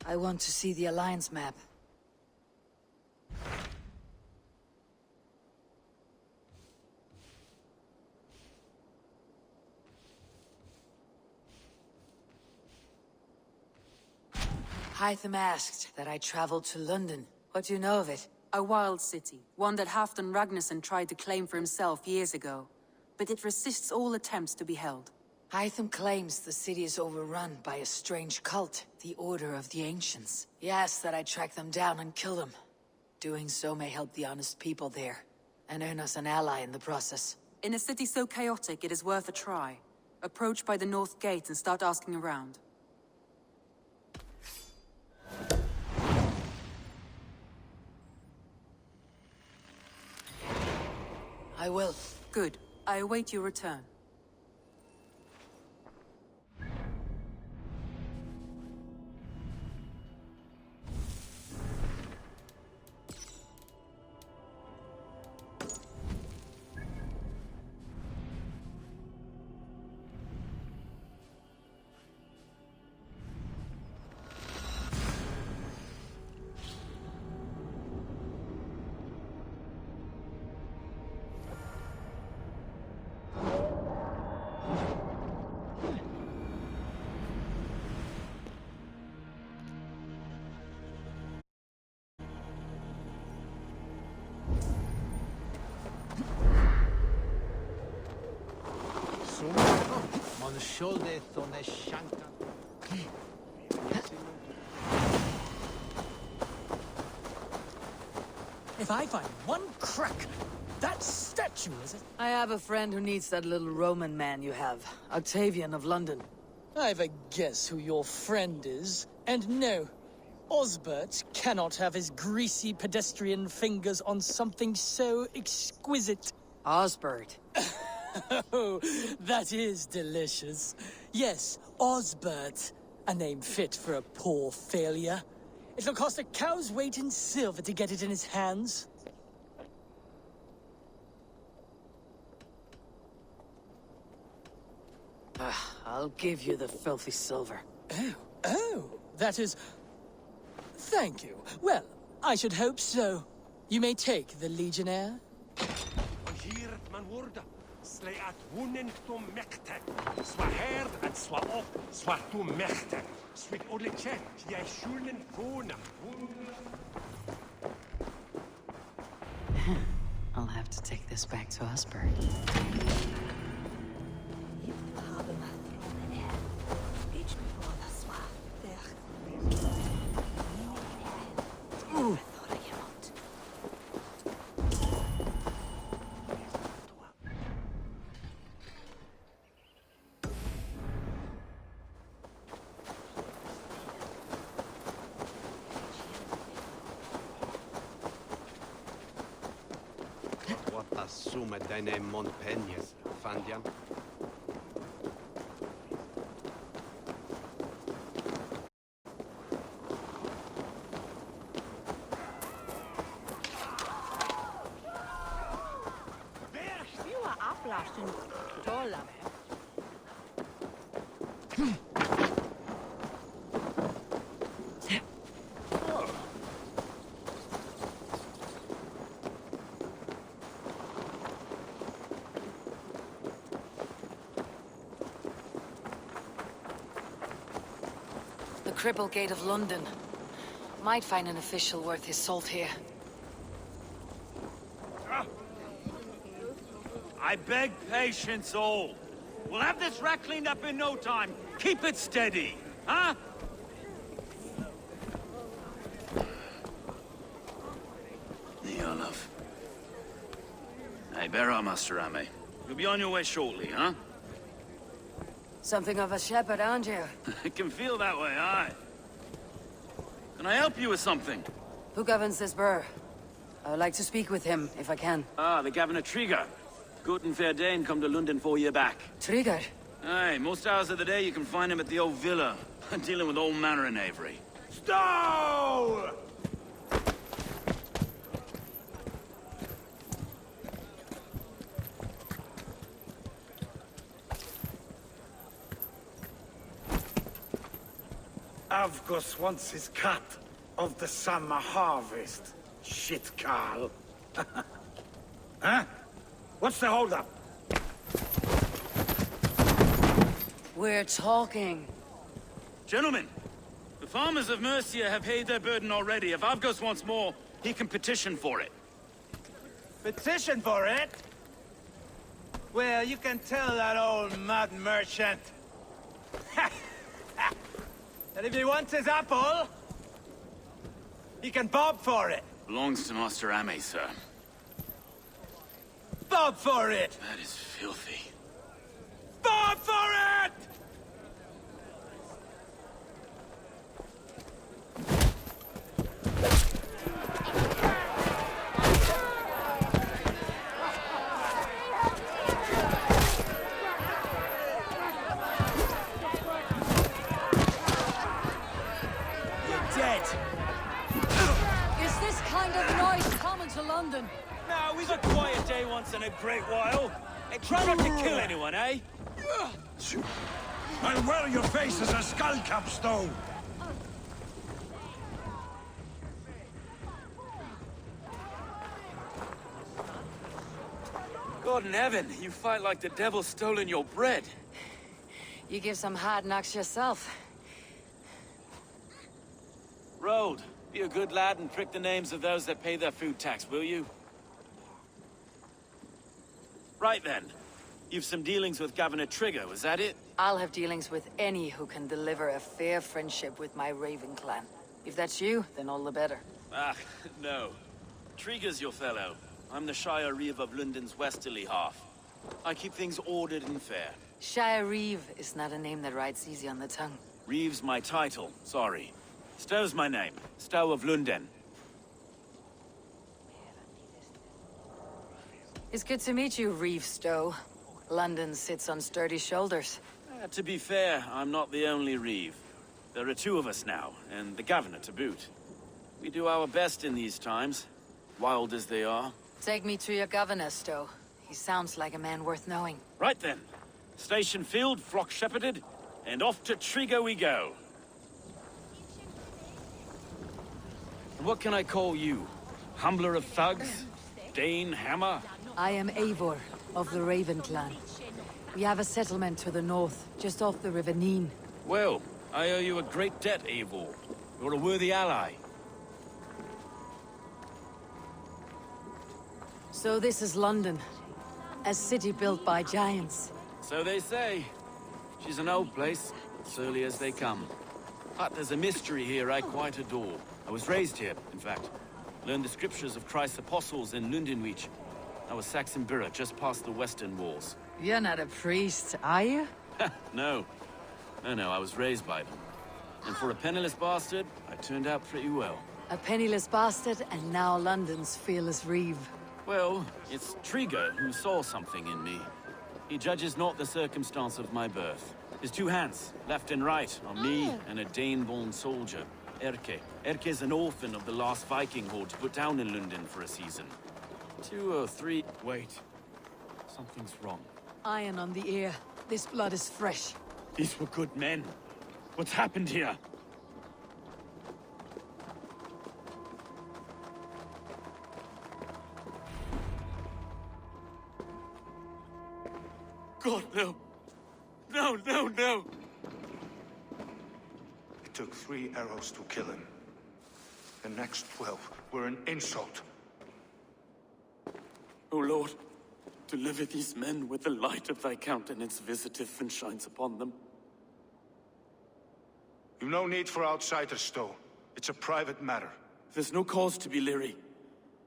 I want to see the Alliance map. Hytham asked that I traveled to London. What do you know of it? A wild city, one that Halfdan Ragnarsson tried to claim for himself years ago. But it resists all attempts to be held. Hytham claims the city is overrun by a strange cult, the Order of the Ancients. He asks that I track them down and kill them. Doing so may help the honest people there, and earn us an ally in the process. In a city so chaotic, it is worth a try. Approach by the North Gate and start asking around. I will. Good. I await your return. If I find one crack, that statue, is it? I have a friend who needs that little Roman man you have. Octavian of London. I've a guess who your friend is. And no, Osbert cannot have his greasy pedestrian fingers on something so exquisite. Osbert. Oh, that is delicious. Yes, Osbert. A name fit for a poor failure. It'll cost a cow's weight in silver to get it in his hands. I'll give you the filthy silver. Oh, that is... Thank you. Well, I should hope so. You may take the Legionnaire. I'll have to take this back to Osbert. Assume deine Montpegnes, Fandian. Cripple Gate of London. Might find an official worth his salt here. I beg patience, all. We'll have this wreck cleaned up in no time. Keep it steady, huh? Niolov. Hey, bear up, Master Ame. You'll be on your way shortly, huh? Something of a shepherd, aren't you? It can feel that way, aye. Can I help you with something? Who governs this burr? I would like to speak with him, if I can. Ah, the Governor Trigger. Good and fair Dane come to London 4 year back. Trigger? Aye, most hours of the day you can find him at the old villa, dealing with all manner of knavery. Stow! Avgos wants his cut of the summer harvest. Shit, Carl. Huh? What's the holdup? We're talking. Gentlemen, the farmers of Mercia have paid their burden already. If Avgos wants more, he can petition for it. Petition for it? Well, you can tell that old mud merchant. And if he wants his apple, he can bob for it. Belongs to Master Ame, sir. Bob for it! That is filthy. Bob for it! Is this kind of noise common to London? Now, we've a quiet day once in a great while. And try not to kill anyone, eh? I'll wear your face as a skull cap, Stowe! God in heaven, you fight like the devil's stolen your bread. You give some hard knocks yourself. Road, be a good lad and prick the names of those that pay their food tax, will you? Right then. You've some dealings with Governor Trigger, was that it? I'll have dealings with any who can deliver a fair friendship with my Raven clan. If that's you, then all the better. Ah, no. Trigger's your fellow. I'm the Shire Reeve of London's westerly half. I keep things ordered and fair. Shire Reeve is not a name that rides easy on the tongue. Reeve's my title, sorry. Stow's my name. Stow of London. It's good to meet you, Reeve Stowe. London sits on sturdy shoulders. To be fair, I'm not the only Reeve. There are two of us now, and the governor to boot. We do our best in these times, wild as they are. Take me to your governor, Stowe. He sounds like a man worth knowing. Right then. Station filled, flock shepherded, and off to Trigo we go. And what can I call you? Humbler of thugs? Dane Hammer? I am Eivor, of the Raven clan. We have a settlement to the north, just off the River Neen. Well, I owe you a great debt, Eivor. You're a worthy ally. So this is London. A city built by giants. So they say. She's an old place, surly as they come. But there's a mystery here I quite adore. I was raised here, in fact. Learned the scriptures of Christ's apostles in Lundenwich. I was Saxon Borough, just past the western walls. You're not a priest, are you? No. No, I was raised by them. And for a penniless bastard, I turned out pretty well. A penniless bastard, and now London's fearless Reeve. Well, it's Trigger who saw something in me. He judges not the circumstance of my birth. His two hands, left and right, on me and a Dane-born soldier, Erke. Erke's an orphan of the last Viking horde put down in London for a season. 2 or 3... Wait. Something's wrong. Iron on the ear. This blood is fresh. These were good men. What's happened here? God, no. No. It took 3 arrows to kill him. The next 12 were an insult. O Lord, deliver these men with the light of thy countenance visitive and shines upon them. You've no need for outsiders, Stowe. It's a private matter. There's no cause to be leery.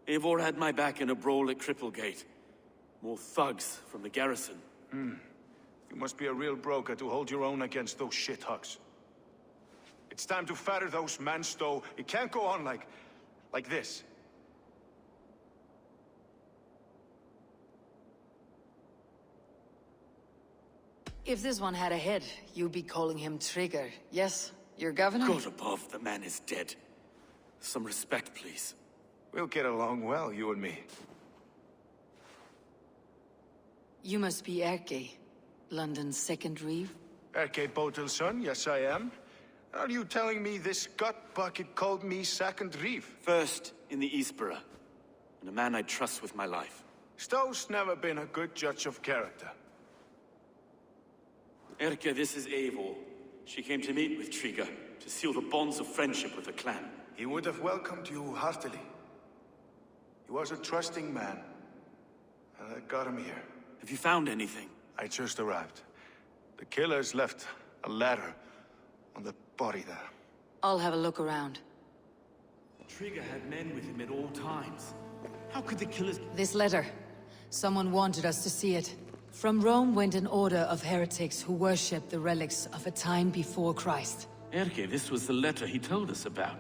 Eivor had my back in a brawl at Cripplegate. More thugs from the garrison. You must be a real broker to hold your own against those shithugs. It's time to fatter those men, Stowe. It can't go on like this. If this one had a head, you'd be calling him Trigger, yes? Your governor? God above, the man is dead. Some respect, please. We'll get along well, you and me. You must be Erke, London's second Reeve. Erke Botel's son, yes I am. Are you telling me this gut bucket called me second reef? First in the Eastborough, and a man I trust with my life. Stowe's never been a good judge of character. Erke, this is Eivor. She came to meet with Triga, to seal the bonds of friendship with the clan. He would have welcomed you heartily. He was a trusting man, and I got him here. Have you found anything? I just arrived. The killers left a ladder on the body there. I'll have a look around. Triga had men with him at all times. How could the killers... This letter. Someone wanted us to see it. From Rome went an order of heretics who worshipped the relics of a time before Christ. Erke, this was the letter he told us about.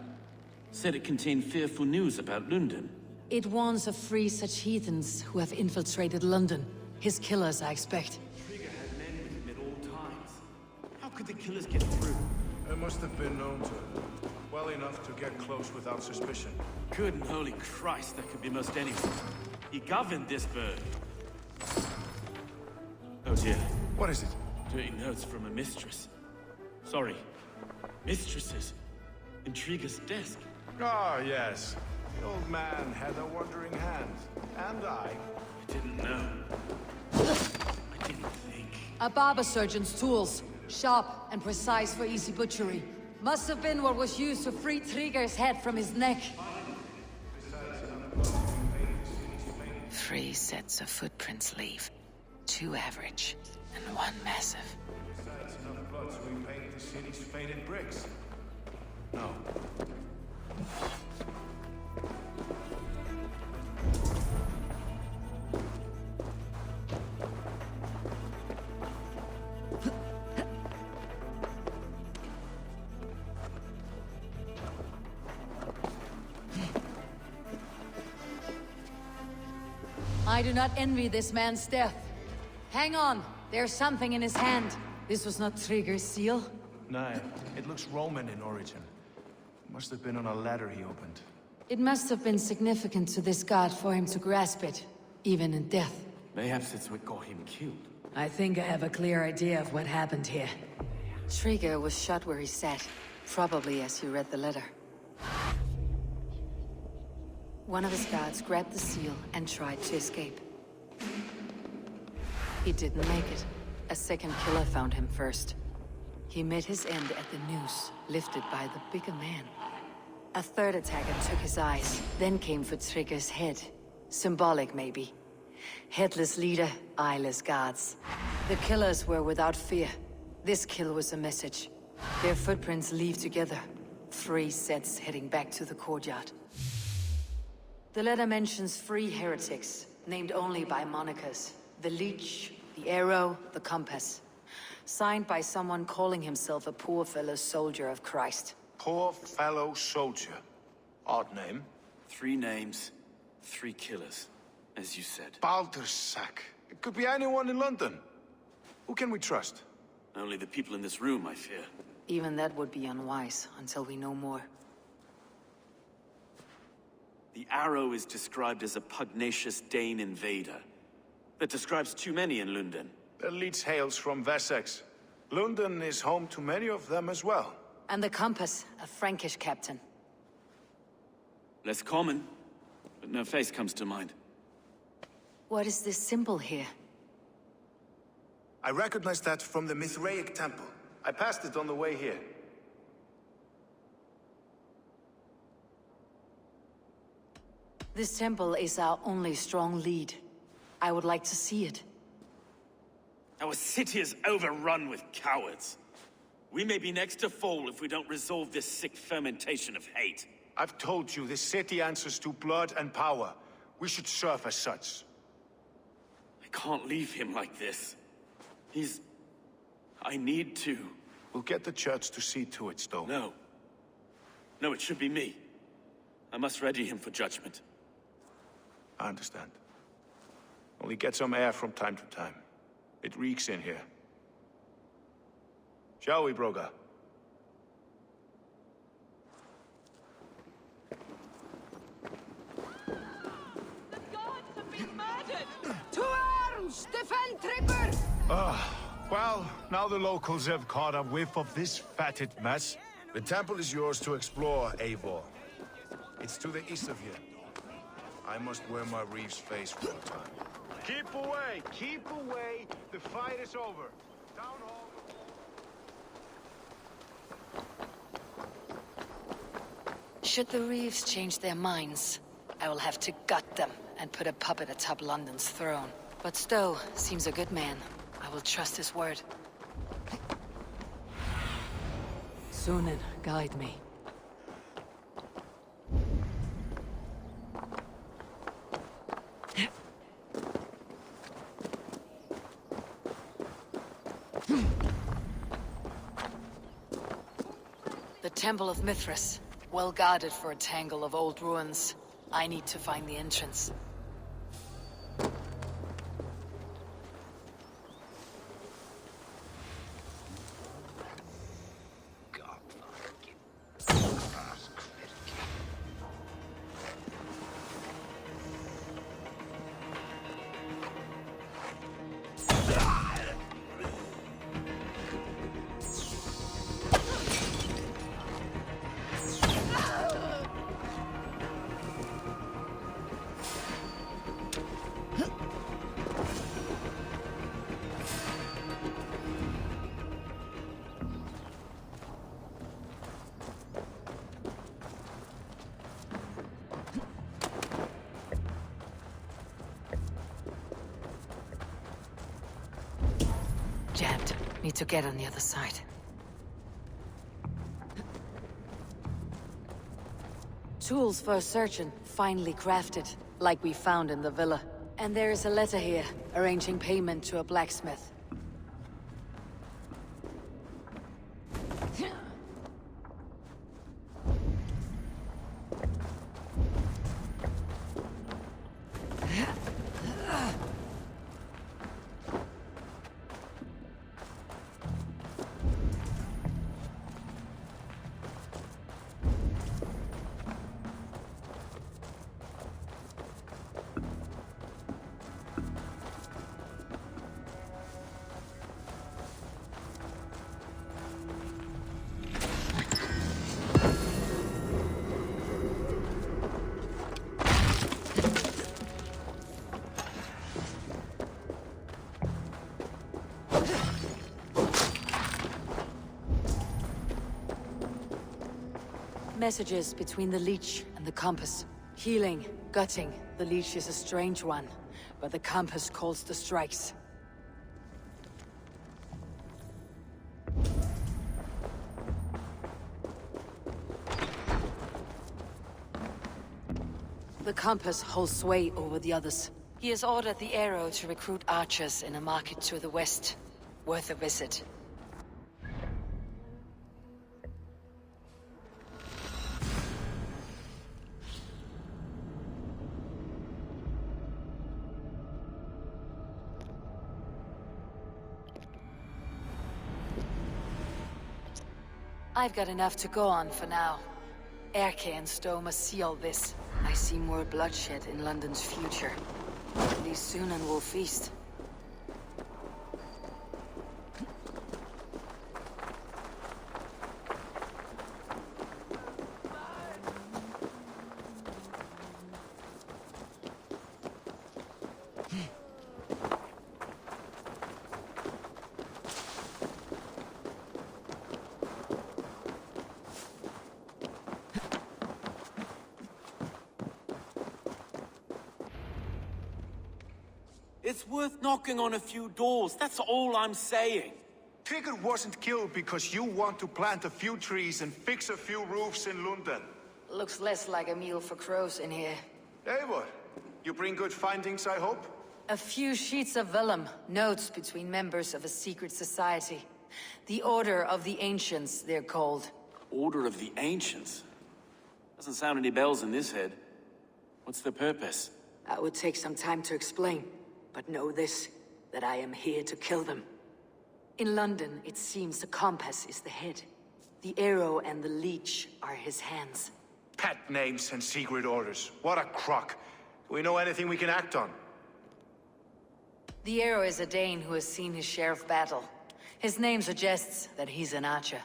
Said it contained fearful news about London. It warns of free such heathens who have infiltrated London. His killers, I expect. Triga had men with him at all times. How could the killers get through? They must have been known to well enough to get close without suspicion. Good and holy Christ, that could be most anyone. He governed this bird. Oh dear. What is it? Dirty notes from a mistress. Sorry. Mistresses. In Triga's desk. Ah, yes. The old man had a wandering hand. And I. I didn't know. I didn't think. A barber surgeon's tools. Sharp and precise for easy butchery. Must have been what was used to free Triga's head from his neck. 3 sets of footprints leave. 2 average, and 1 massive. Besides enough blood so we paint the city's faded bricks. No. I do not envy this man's death. Hang on, there's something in his hand. This was not Trigger's seal. No, it looks Roman in origin. Must have been on a ladder he opened. It must have been significant to this god for him to grasp it, even in death. Perhaps it's what got him killed. I think I have a clear idea of what happened here. Trigger was shot where he sat, probably as he read the letter. One of his guards grabbed the seal and tried to escape. He didn't make it. A second killer found him first. He met his end at the noose, lifted by the bigger man. A third attacker took his eyes, then came for Trigger's head. Symbolic, maybe. Headless leader, eyeless guards. The killers were without fear. This kill was a message. Their footprints leave together. 3 sets heading back to the courtyard. The letter mentions 3 heretics, named only by monikers. The Leech, the Arrow, the Compass. Signed by someone calling himself a poor fellow soldier of Christ. Poor fellow soldier. Odd name. 3 names, 3 killers, as you said. Baldersack. It could be anyone in London. Who can we trust? Only the people in this room, I fear. Even that would be unwise, until we know more. The Arrow is described as a pugnacious Dane invader. That describes too many in London. The Leech hails from Wessex. London is home to many of them as well. And the Compass, a Frankish captain. Less common, but no face comes to mind. What is this symbol here? I recognize that from the Mithraic temple. I passed it on the way here. This temple is our only strong lead. I would like to see it. Our city is overrun with cowards. We may be next to fall if we don't resolve this sick fermentation of hate. I've told you, this city answers to blood and power. We should serve as such. I can't leave him like this. I need to. We'll get the church to see to it, Stowe. No. No, it should be me. I must ready him for judgment. I understand. Only get some air from time to time. It reeks in here. Shall we, Broga? The gods have been murdered! To arms! Defend Tripper! Well, now the locals have caught a whiff of this fatted mess. The temple is yours to explore, Eivor. It's to the east of here. I must wear my Reeve's face for a time. Keep away! Keep away! The fight is over. Town hall. Should the Reeves change their minds, I will have to gut them and put a puppet atop London's throne. But Stowe seems a good man. I will trust his word. Sunan, guide me. The Temple of Mithras. Well guarded for a tangle of old ruins. I need to find the entrance. Jammed. Need to get on the other side. Tools for a surgeon, finely crafted, like we found in the villa. And there is a letter here, arranging payment to a blacksmith. Messages between the leech and the compass. Healing, gutting. The leech is a strange one, but the compass calls the strikes. The compass holds sway over the others. He has ordered the arrow to recruit archers in a market to the west. Worth a visit. I've got enough to go on for now. Erke and Stowe must see all this. I see more bloodshed in London's future. At least Sunan will feast. It's worth knocking on a few doors, that's all I'm saying. Tigger wasn't killed because you want to plant a few trees and fix a few roofs in London. Looks less like a meal for crows in here. Hey, what? You bring good findings, I hope? A few sheets of vellum, notes between members of a secret society. The Order of the Ancients, they're called. Order of the Ancients? Doesn't sound any bells in this head. What's the purpose? That would take some time to explain. But know this, that I am here to kill them. In London, it seems the compass is the head. The arrow and the leech are his hands. Pet names and secret orders. What a crock. Do we know anything we can act on? The arrow is a Dane who has seen his share of battle. His name suggests that he's an archer.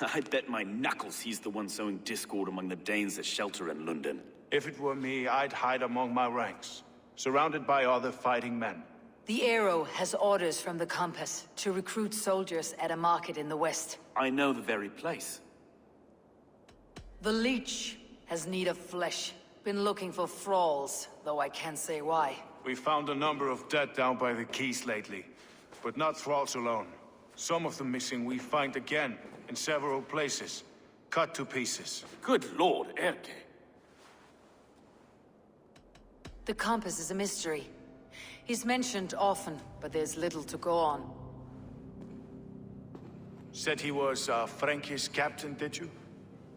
I bet my knuckles he's the one sowing discord among the Danes that shelter in London. If it were me, I'd hide among my ranks, surrounded by other fighting men. The Arrow has orders from the Compass to recruit soldiers at a market in the west. I know the very place. The Leech has need of flesh. Been looking for thralls, though I can't say why. We found a number of dead down by the quays lately, but not thralls alone. Some of the missing we find again, in several places, cut to pieces. Good lord, Erke. The Compass is a mystery. He's mentioned often, but there's little to go on. Said he was a Frankish captain, did you?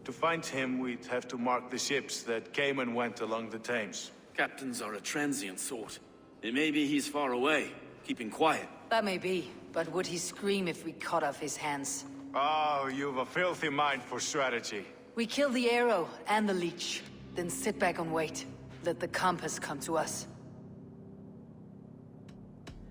To find him, we'd have to mark the ships that came and went along the Thames. Captains are a transient sort. It may be he's far away, keeping quiet. That may be, but would he scream if we cut off his hands? Oh, you've a filthy mind for strategy. We kill the Arrow and the Leech, then sit back and wait. Let the Compass come to us.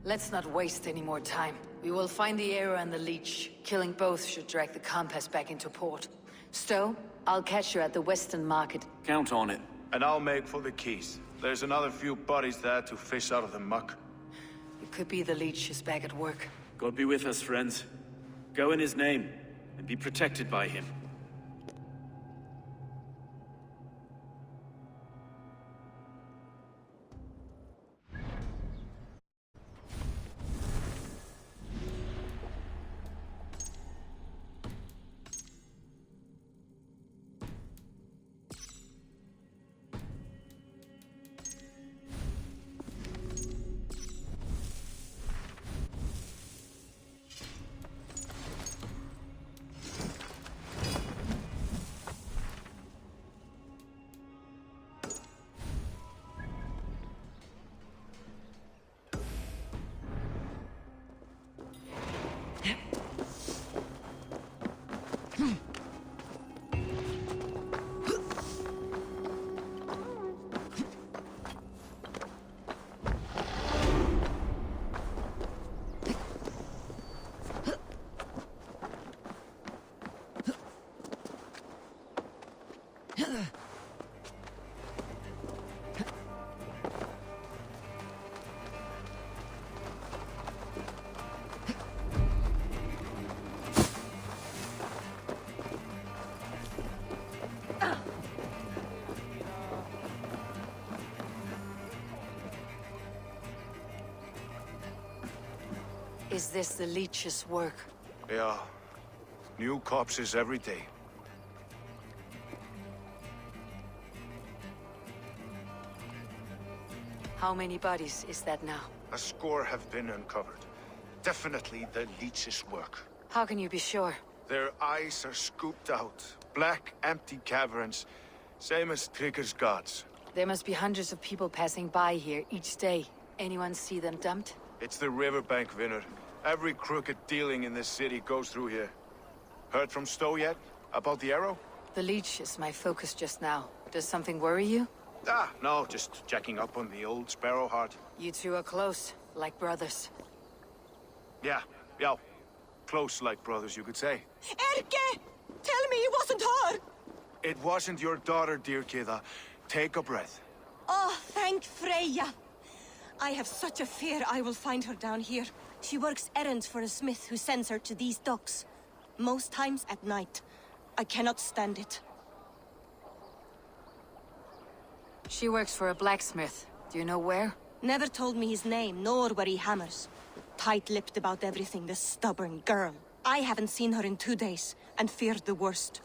Let's not waste any more time. We will find the Arrow and the Leech. Killing both should drag the Compass back into port. Stowe, I'll catch you at the Western Market. Count on it. And I'll make for the quays. There's another few bodies there to fish out of the muck. It could be the Leech is back at work. God be with us, friends. Go in his name, and be protected by him. Is this the Leech's work? Yeah. New corpses every day. How many bodies is that now? A score have been uncovered. Definitely the Leech's work. How can you be sure? Their eyes are scooped out. Black, empty caverns. Same as Trigger's gods. There must be hundreds of people passing by here each day. Anyone see them dumped? It's the riverbank, Vinner. Every crooked dealing in this city goes through here. Heard from Stowe yet? About the Arrow? The Leech is my focus just now. Does something worry you? Ah, no, just checking up on the old Sparrowheart. You two are close, like brothers. Yeah. Close like brothers, you could say. Erke! Tell me it wasn't her! It wasn't your daughter, dear Kida. Take a breath. Oh, thank Freya. I have such a fear I will find her down here. She works errands for a smith who sends her to these docks. Most times at night. I cannot stand it. She works for a blacksmith. Do you know where? Never told me his name, nor where he hammers. Tight-lipped about everything, the stubborn girl. I haven't seen her in 2 days, and feared the worst.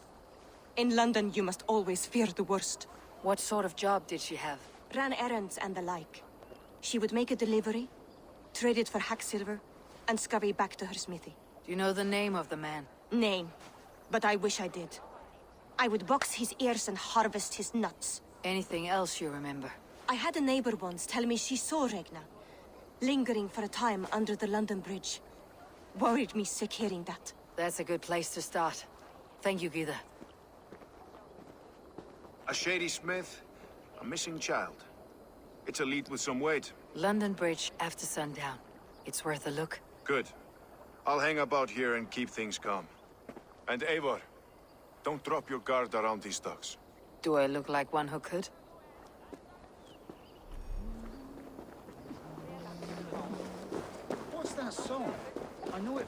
In London, you must always fear the worst. What sort of job did she have? Ran errands and the like. She would make a delivery, trade it for hack silver, and scurry back to her smithy. Do you know the name of the man? Name. But I wish I did. I would box his ears and harvest his nuts. Anything else you remember? I had a neighbor once tell me she saw Regna, lingering for a time under the London Bridge. Worried me sick hearing that. That's a good place to start. Thank you, Gida. A shady smith, a missing child. It's a lead with some weight. London Bridge after sundown. It's worth a look. Good. I'll hang about here and keep things calm. And Eivor, Don't drop your guard around these ducks. Do I look like one who could? What's that song? I know it.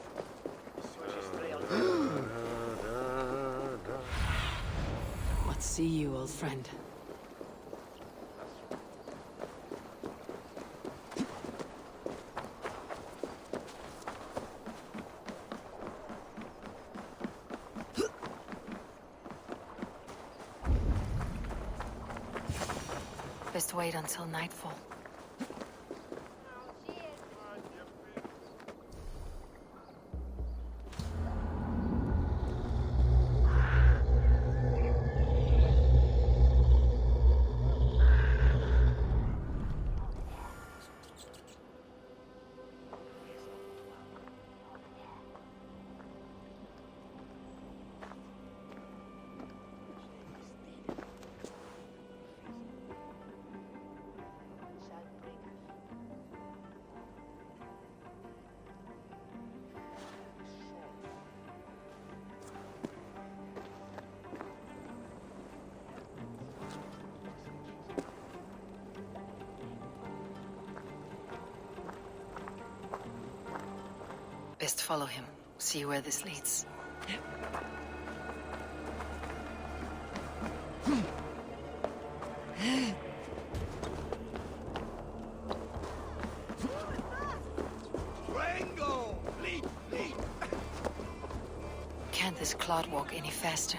What see you, old friend? Best wait until nightfall. Best follow him. See where this leads. Can't this clod walk any faster?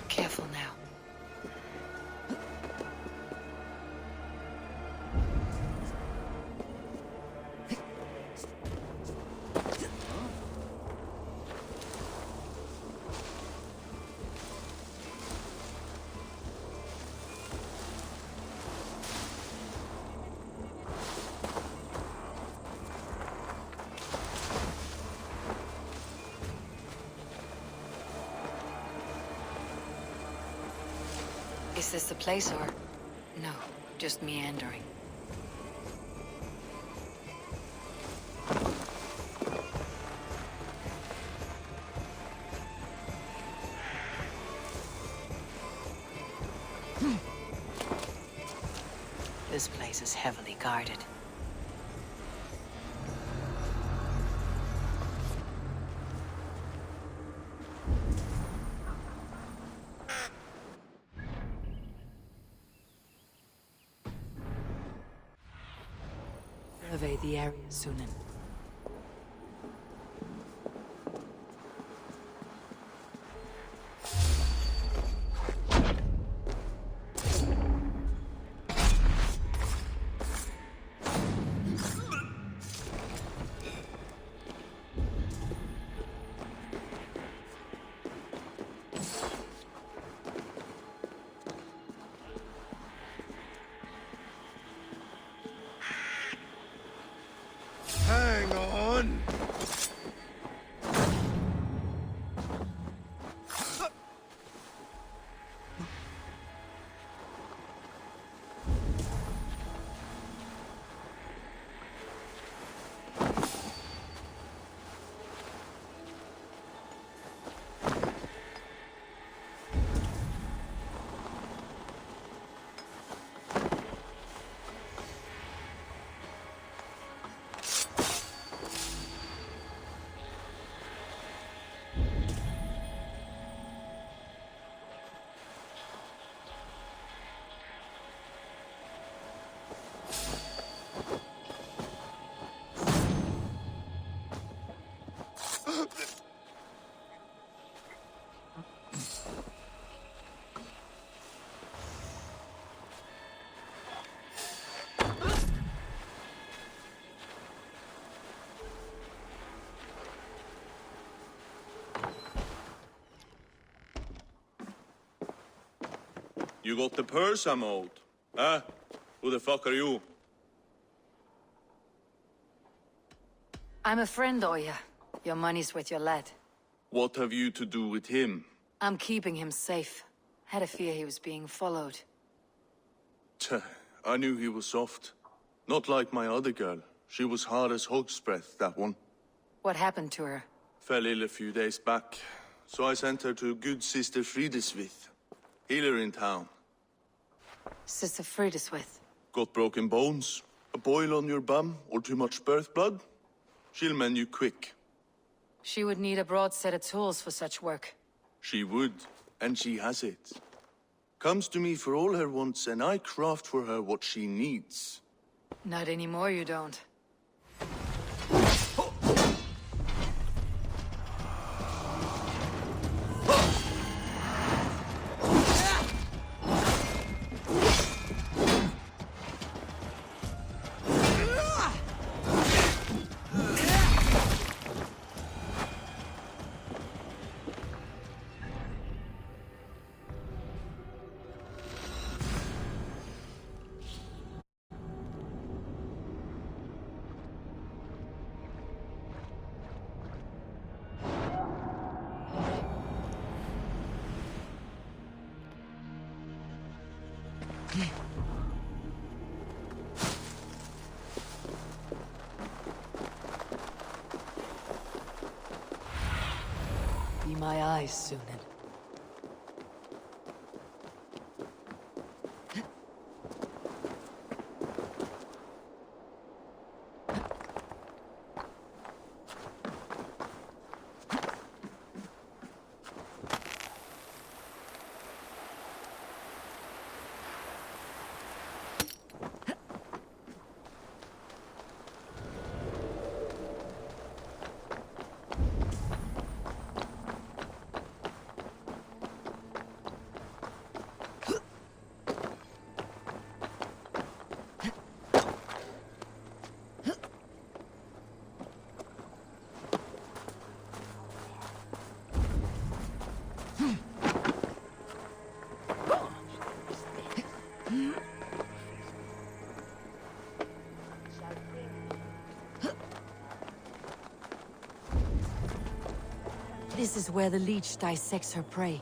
Careful now. Is this the place or... No, just meandering. This place is heavily guarded. Survey the area, Sunan. Hang on! You got the purse I'm owed. Huh? Who the fuck are you? I'm a friend, Oya. Your money's with your lad. What have you to do with him? I'm keeping him safe. Had a fear he was being followed. Tch, I knew he was soft. Not like my other girl. She was hard as hog's breath, that one. What happened to her? Fell ill a few days back. So I sent her to good Sister Frideswith. Healer in town. Sister Frideswith. Got broken bones, a boil on your bum, or too much birth blood? She'll mend you quick. She would need a broad set of tools for such work. She would, and she has it. Comes to me for all her wants, and I craft for her what she needs. Not anymore, you don't. Be my eyes, Sunan. This is where the leech dissects her prey.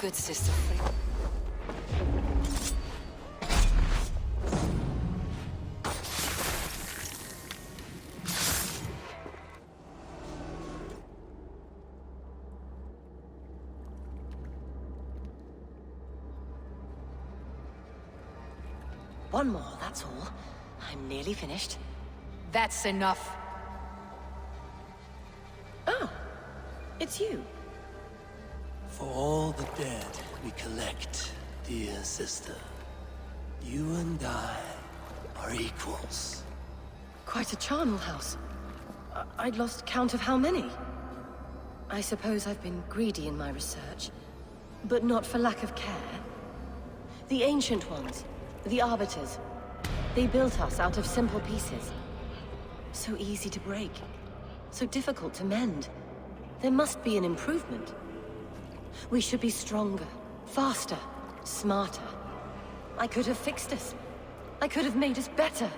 good sister Frey. One more, that's all. I'm nearly finished. That's enough. Oh, it's you. For all the dead we collect, dear sister, you and I are equals. Quite a charnel house. I'd lost count of how many. I suppose I've been greedy in my research, but not for lack of care. The Ancient Ones, the Arbiters, they built us out of simple pieces. So easy to break, so difficult to mend. There must be an improvement. We should be stronger, faster, smarter. I could have fixed us. I could have made us better.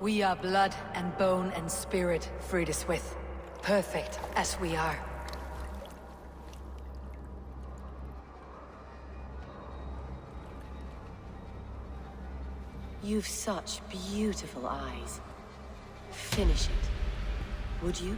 We are blood and bone and spirit, Frideswith. Perfect as we are. You've such beautiful eyes. Finish it, would you?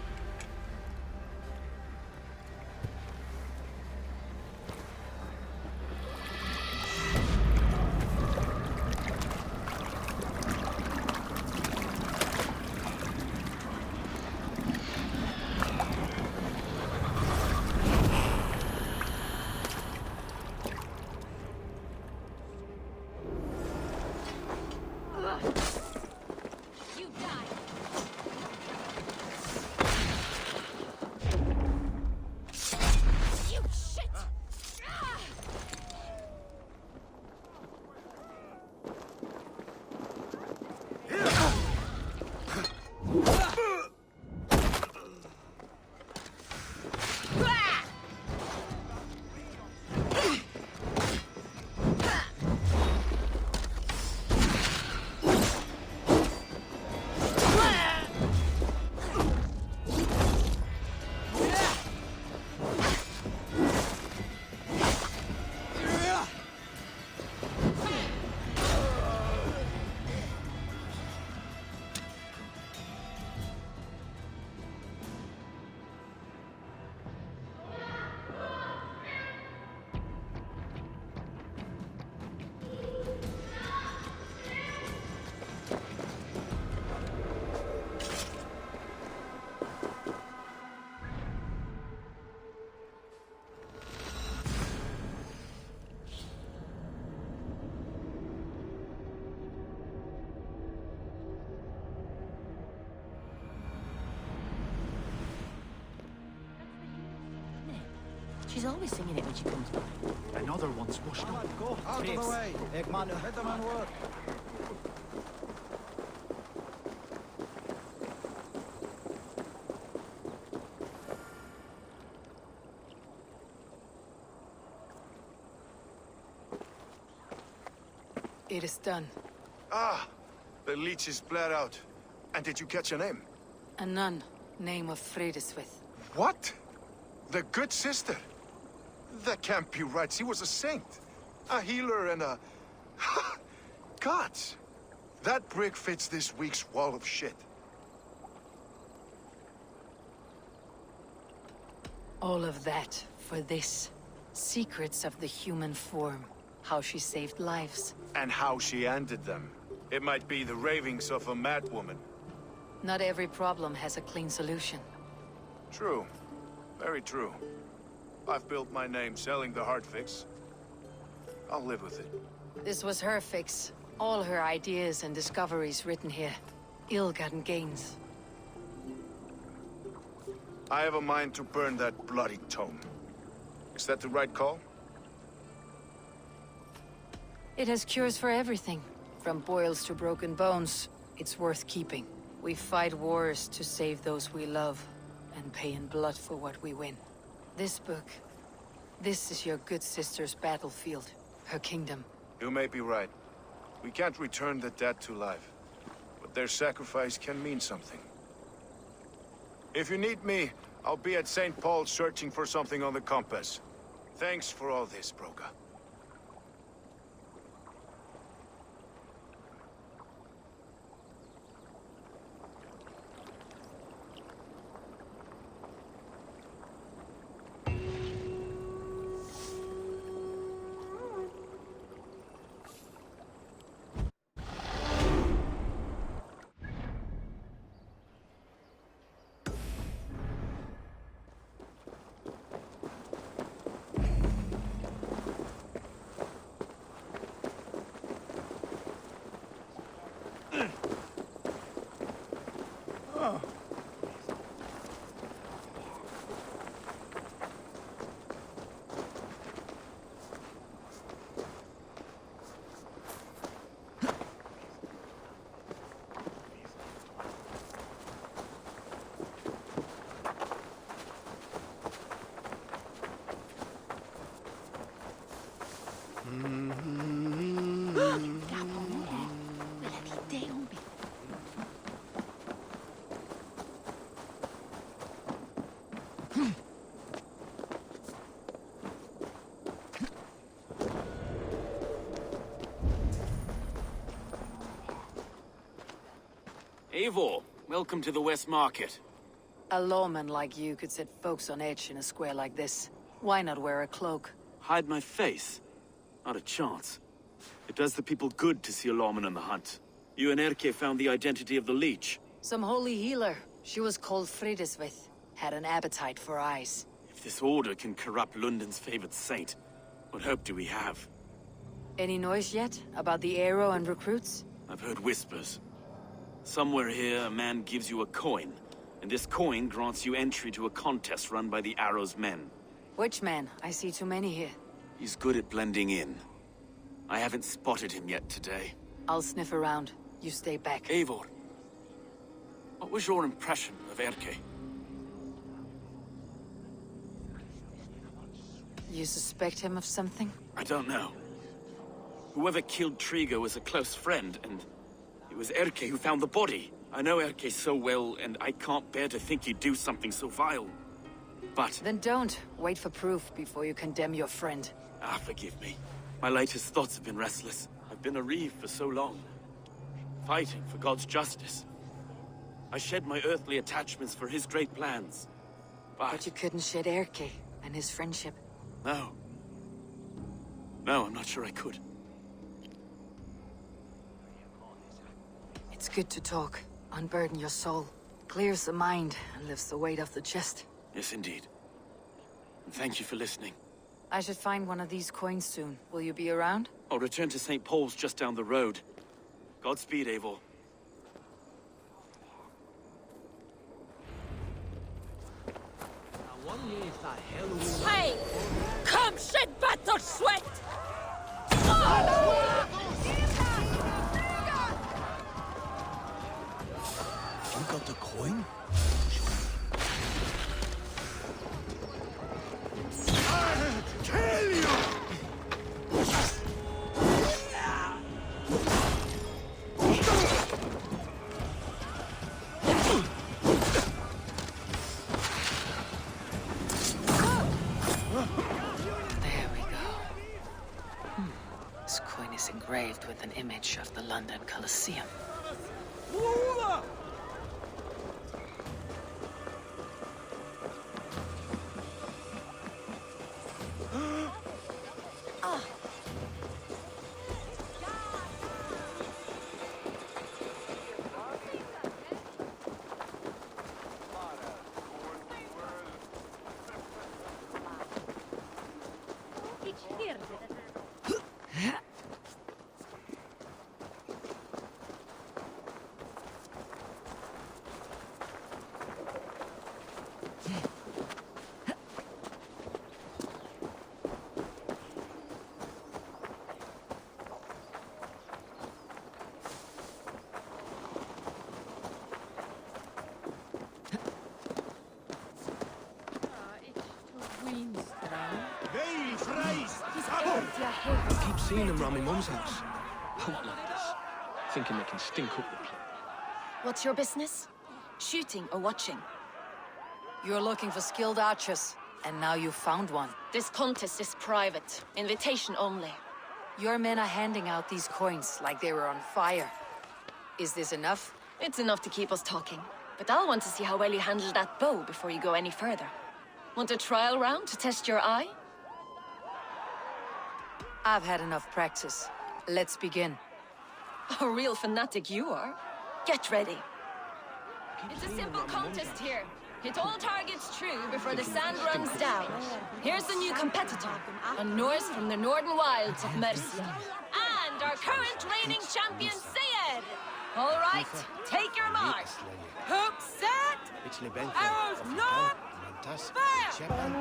She's always singing it when she comes by. Another one's washed up. Go out of the way. Let the man work. It is done. Ah, the leech is bled out. And did you catch a name? A nun, name of Frideswith. What? The good sister? That can't be right. She was a saint. A healer and a... Gods! That brick fits this week's wall of shit. All of that for this. Secrets of the human form. How she saved lives. And how she ended them. It might be the ravings of a madwoman. Not every problem has a clean solution. True. Very true. I've built my name selling the heart fix. I'll live with it. This was her fix. All her ideas and discoveries written here. Ill-gotten gains. I have a mind to burn that bloody tome. Is that the right call? It has cures for everything. From boils to broken bones. It's worth keeping. We fight wars to save those we love, and pay in blood for what we win. This book, this is your good sister's battlefield, her kingdom. You may be right. We can't return the dead to life. But their sacrifice can mean something. If you need me, I'll be at St. Paul's searching for something on the compass. Thanks for all this, Broga. Eivor, welcome to the West Market. A lawman like you could set folks on edge in a square like this. Why not wear a cloak? Hide my face? Not a chance. It does the people good to see a lawman on the hunt. You and Erke found the identity of the leech. Some holy healer. She was called Fridesvith. Had an appetite for eyes. If this order can corrupt London's favored saint, what hope do we have? Any noise yet about the arrow and recruits? I've heard whispers. Somewhere here, a man gives you a coin, and this coin grants you entry to a contest run by the Arrow's men. Which man? I see too many here. He's good at blending in. I haven't spotted him yet today. I'll sniff around. You stay back. Eivor, what was your impression of Erke? You suspect him of something? I don't know. Whoever killed Trigo was a close friend, and it was Erke who found the body. I know Erke so well, and I can't bear to think he'd do something so vile. But... Then don't. Wait for proof before you condemn your friend. Ah, forgive me. My latest thoughts have been restless. I've been a reeve for so long. Fighting for God's justice. I shed my earthly attachments for his great plans. But you couldn't shed Erke and his friendship. No. No, I'm not sure I could. It's good to talk. Unburden your soul. Clears the mind and lifts the weight off the chest. Yes, indeed. And thank you for listening. I should find one of these coins soon. Will you be around? I'll return to St. Paul's just down the road. Godspeed, Eivor. Hey! Come shed battle sweat! You got the coin? I'll kill you! There we go. This coin is engraved with an image of the London Colosseum. I keep seeing them round my mum's house. Outlanders. Thinking they can stink up the place. What's your business? Shooting or watching? You're looking for skilled archers. And now you found one. This contest is private. Invitation only. Your men are handing out these coins like they were on fire. Is this enough? It's enough to keep us talking. But I'll want to see how well you handle that bow before you go any further. Want a trial round to test your eye? I've had enough practice. Let's begin. A real fanatic you are. Get ready. It's a simple contest here. Hit all targets true before the sand runs down. Here's the new competitor, a Norse from the northern wilds of Mercia. And our current reigning champion, Sayed! All right, take your mark. Hook set! Arrows not! Fire!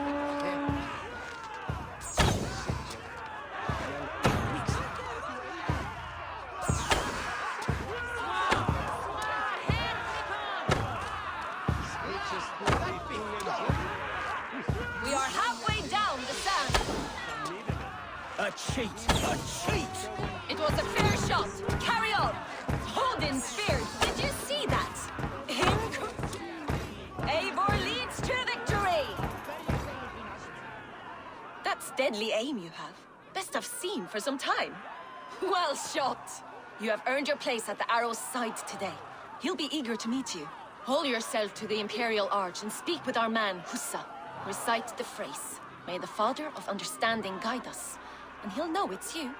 We are halfway down the sand. A cheat! A cheat! It was a fair shot. Carry on. Odin spear. Did you see that? Eivor leads to victory. That's deadly aim you have. Best I've seen for some time. Well shot. You have earned your place at the arrow's side today. He'll be eager to meet you. Hold yourself to the Imperial Arch and speak with our man, Hussa. Recite the phrase. May the Father of Understanding guide us. And he'll know it's you.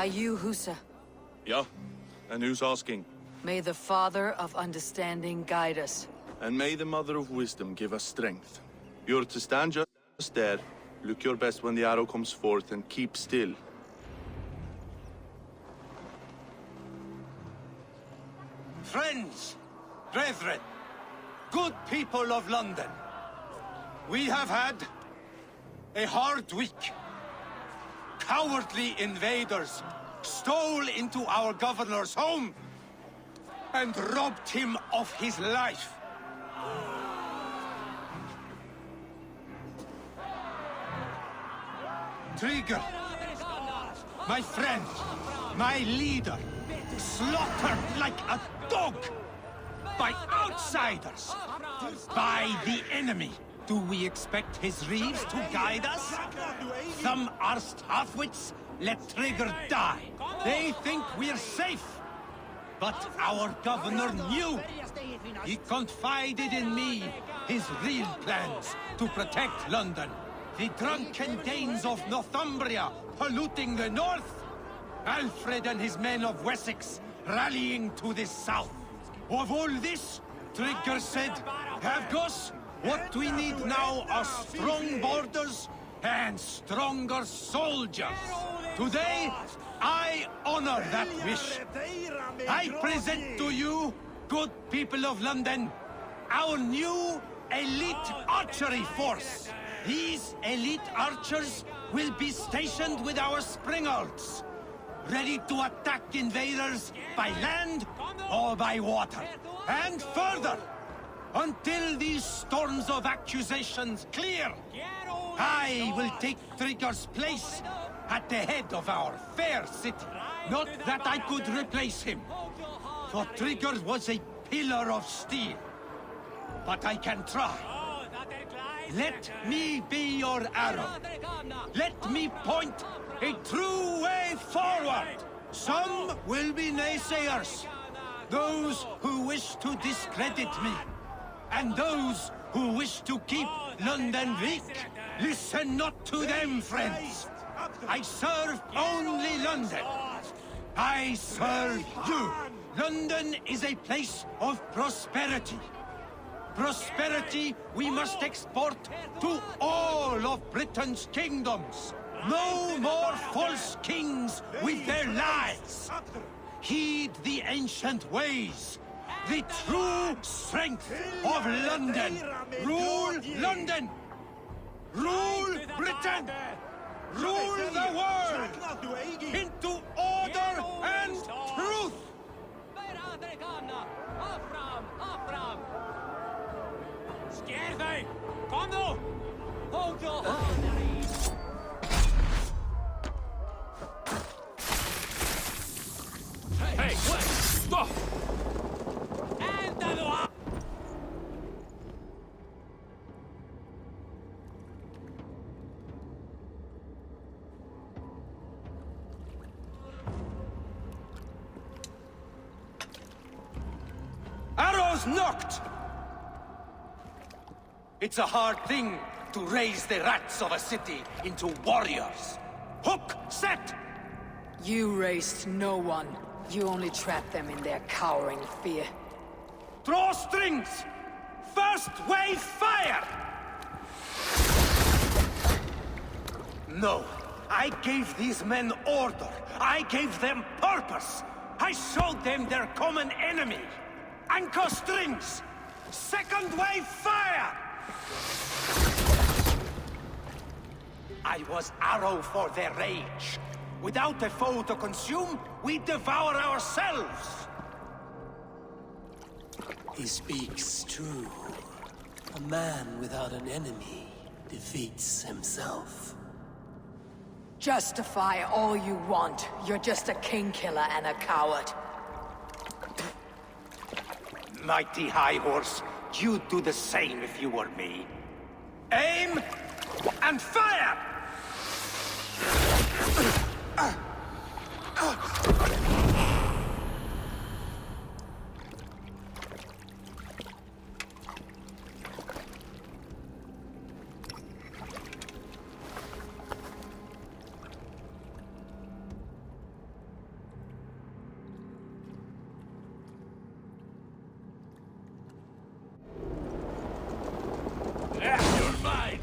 Are you Husa? Yeah? And who's asking? May the Father of Understanding guide us. And may the Mother of Wisdom give us strength. You're to stand just there, look your best when the arrow comes forth, and keep still. Friends, brethren, good people of London, we have had a hard week. Cowardly invaders stole into our governor's home and robbed him of his life. Trigger, my friend, my leader, slaughtered like a dog by outsiders, by the enemy. Do we expect his reeves to guide us? Some arsed halfwits let Trigger die. They think we're safe. But our governor knew. He confided in me his real plans to protect London. The drunken Danes of Northumbria polluting the north. Alfred and his men of Wessex rallying to the south. Of all this, Trigger said, Havgos, what we need now are strong borders and stronger soldiers. Today, I honor that wish. I present to you, good people of London, our new elite archery force. These elite archers will be stationed with our springalds, ready to attack invaders by land or by water. And further, until these storms of accusations clear, I will take Trigger's place at the head of our fair city. Not that I could replace him, for Trigger was a pillar of steel. But I can try. Let me be your arrow. Let me point a true way forward. Some will be naysayers, those who wish to discredit me. And those who wish to keep London weak, listen not to them, friends. I serve only London. I serve you. London is a place of prosperity. Prosperity we must export to all of Britain's kingdoms. No more false kings with their lies! Heed the ancient ways! The true strength of London! Rule London! Rule Britain! Rule the world! Into order and truth! Hey, what? Stop! Arrows knocked! It's a hard thing to raise the rats of a city into warriors. Hook set! You raised no one. You only trapped them in their cowering fear. Draw strings! First wave fire! No, I gave these men order. I gave them purpose. I showed them their common enemy. Anchor strings! Second wave fire! I was arrow for their rage. Without a foe to consume, we devour ourselves! He speaks true. A man without an enemy defeats himself. Justify all you want. You're just a king killer and a coward. Mighty High Horse, you'd do the same if you were me. Aim and fire! You're mine!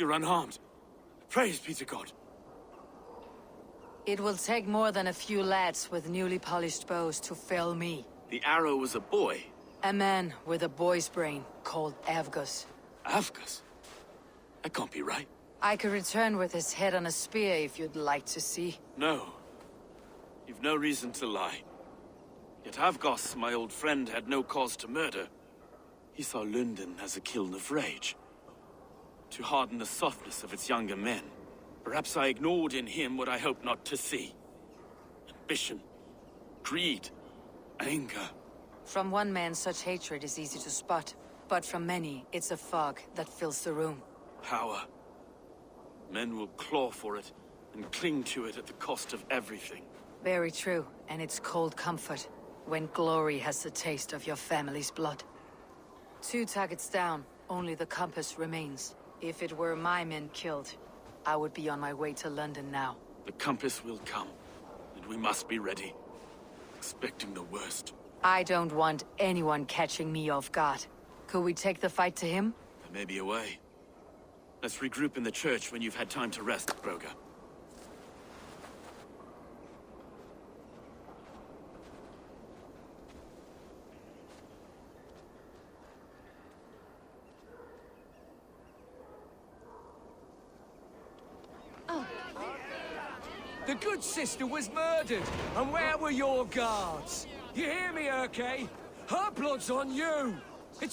You're unharmed. Praise be to God. It will take more than a few lads with newly polished bows to fell me. The arrow was a boy. A man with a boy's brain called Avgus. Avgus? That can't be right. I could return with his head on a spear if you'd like to see. No. You've no reason to lie. Yet Avgos, my old friend, had no cause to murder. He saw London as a kiln of rage. To harden the softness of its younger men. Perhaps I ignored in him what I hoped not to see. Ambition, greed, anger. From one man, such hatred is easy to spot. But from many, it's a fog that fills the room. Power. Men will claw for it and cling to it at the cost of everything. Very true, and it's cold comfort. When glory has the taste of your family's blood. 2 targets down, only the compass remains. If it were my men killed, I would be on my way to London now. The compass will come, and we must be ready. Expecting the worst. I don't want anyone catching me off guard. Could we take the fight to him? There may be a way. Let's regroup in the church when you've had time to rest, Broga. The good sister was murdered, and where were your guards? You hear me, Urke? Her blood's on you!